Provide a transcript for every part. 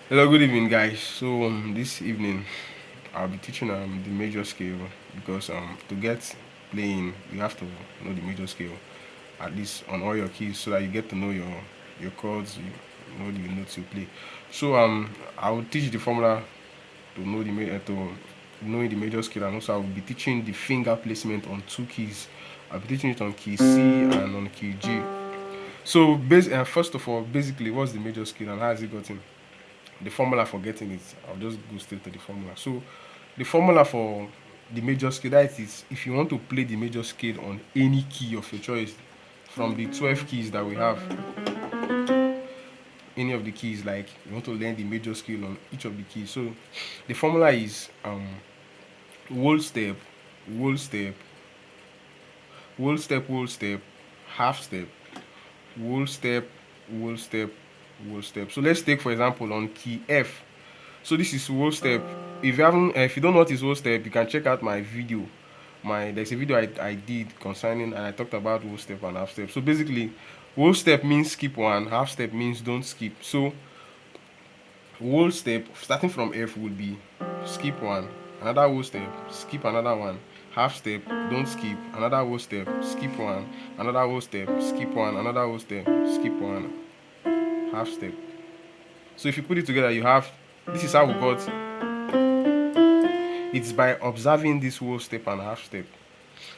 Hello, good evening, guys. So this evening I'll be teaching the major scale because to get playing you have to know the major scale at least on all your keys so that you get to know your chords, you know the notes you play. So I will teach the formula to know to knowing the major scale, and also I will be teaching the finger placement on two keys. I'll be teaching it on key C and on key G. So first of all, basically, what's the major scale and how has it gotten? The formula for getting it, I'll just go straight to the formula. So the formula for the major scale, that is, if you want to play the major scale on any key of your choice from the 12 keys that we have, any of the keys, like you want to learn the major scale on each of the keys. So the formula is whole step, whole step, whole step, whole step, half step, whole step, whole step, whole step. So let's take for example on key F. So this is whole step. If you don't know what is whole step, you can check out my video. There's a video I did concerning, and I talked about whole step and half step. So basically, whole step means skip one, half step means don't skip. So whole step starting from F would be skip one, another whole step, skip another one, half step, don't skip, another whole step, skip one, another whole step, skip one, another whole step, skip one, half step. So if you put it together, you have, this is how we got. It's by observing this whole step and half step.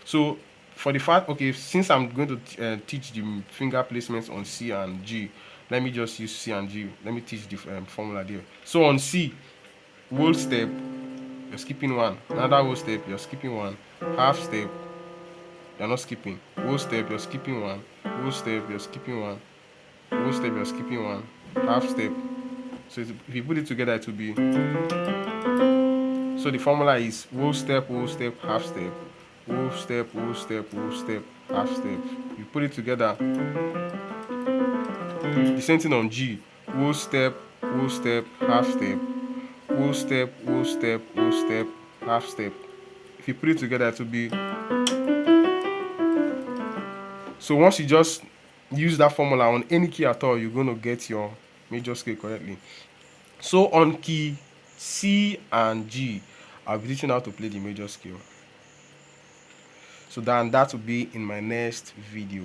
So for the fact, okay, since I'm going to teach the finger placements on C and G, let me just use C and G. Let me teach the formula there. So on C, whole step, you're skipping one. Another whole step, you're skipping one. Half step, you're not skipping. Whole step, you're skipping one. Whole step, you're skipping one. Whole step, you're skipping one. Half step. So if you put it together, it will be. So the formula is whole step, half step, whole step, half step. You put it together. The same thing on G. Whole step, half step, whole step, half step. If you put it together, it will be. So once you just use that formula on any key at all, you're going to get your major scale correctly. So on key C and G, I'll be teaching how to play the major scale. So that will be in my next video.